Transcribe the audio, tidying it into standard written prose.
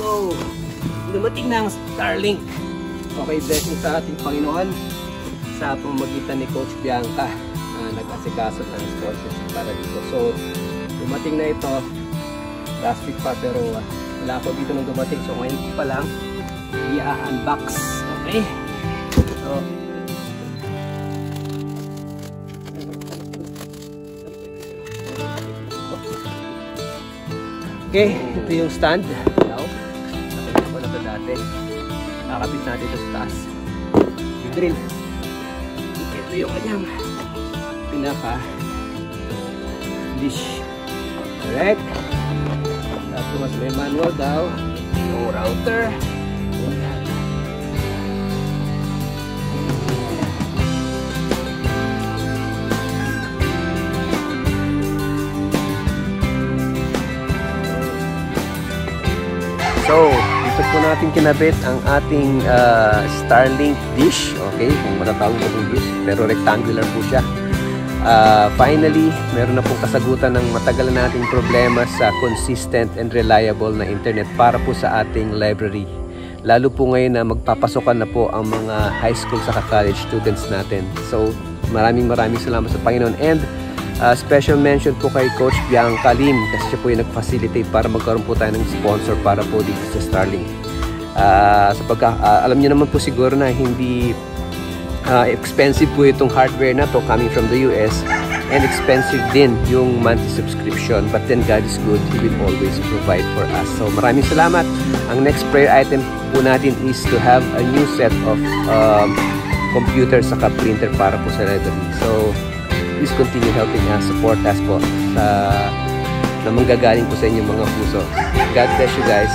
So, dumating na ang Starlink. Okay, blessing sa ating Panginoon sa pamamagitan ni Coach Bianca. Nag-asikaso ng sponsorship para dito. So, dumating na ito last week pa, pero wala ako dito nung dumating. So, ngayon pa lang i-unbox. Okay? So, okay, ito yung stand. Now, nakita ko na ito dati. Nakakabit natin ito sa taas. Yung drill. Ito yung kanyang pinaka dish. Correct. Tapos may manual daw. Yung router. So, dito po natin kinabit ang ating Starlink dish. Okay, kung matatawag mo itong dish. Pero rectangular po siya. Finally, meron na pong kasagutan ng matagal nating problema sa consistent and reliable na internet para po sa ating library. Lalo po ngayon na magpapasokan na po ang mga high school sa college students natin. So, maraming salamat sa Panginoon. And special mention po kay Coach Bianca Lim kasi siya po yung nag-facilitate para magkaroon po tayo ng sponsor para po dito sa Starlink. Alam niyo naman po siguro na hindi expensive po itong hardware na to coming from the US, and expensive din yung monthly subscription, but then God is good, He will always provide for us. So maraming salamat. Ang next prayer item po natin is to have a new set of computer saka printer para po sa library. So please continue helping us, support us po sa na manggagaling po sa inyong mga puso. God bless you guys.